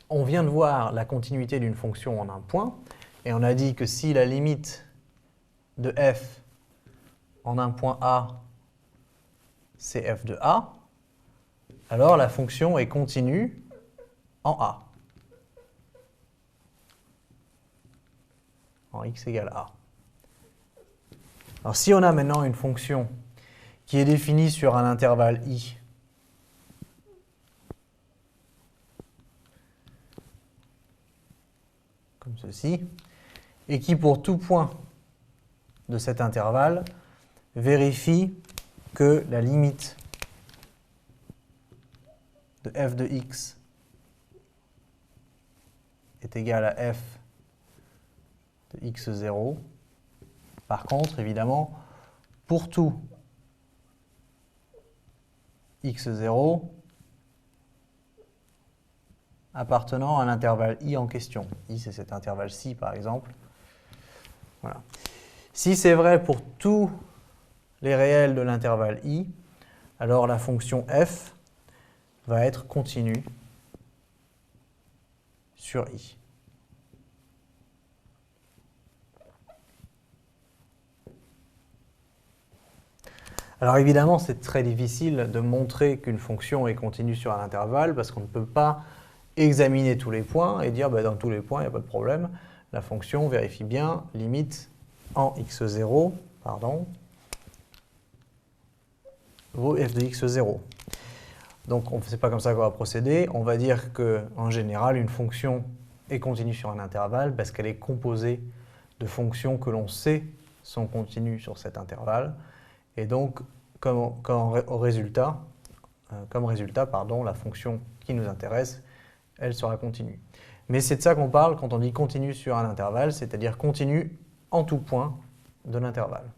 on vient de voir la continuité d'une fonction en un point, et on a dit que si la limite de f en un point A, c'est f de A, alors la fonction est continue en A, en x égale A. Alors si on a maintenant une fonction qui est définie sur un intervalle i, comme ceci, et qui pour tout point de cet intervalle vérifie que la limite de f de x est égale à f de x0. Par contre, évidemment, pour tout x0 appartenant à l'intervalle i en question. I, c'est cet intervalle-ci, par exemple. Voilà. Si c'est vrai pour tous les réels de l'intervalle i, alors la fonction f va être continue sur i. Alors évidemment, c'est très difficile de montrer qu'une fonction est continue sur un intervalle parce qu'on ne peut pas examiner tous les points et dire dans tous les points, il n'y a pas de problème. La fonction vérifie bien limite en x0, vaut f de x0. Donc ce n'est pas comme ça qu'on va procéder. On va dire qu'en général, une fonction est continue sur un intervalle parce qu'elle est composée de fonctions que l'on sait sont continues sur cet intervalle. Et donc, comme résultat, la fonction qui nous intéresse, elle sera continue. Mais c'est de ça qu'on parle quand on dit continue sur un intervalle, c'est-à-dire continue en tout point de l'intervalle.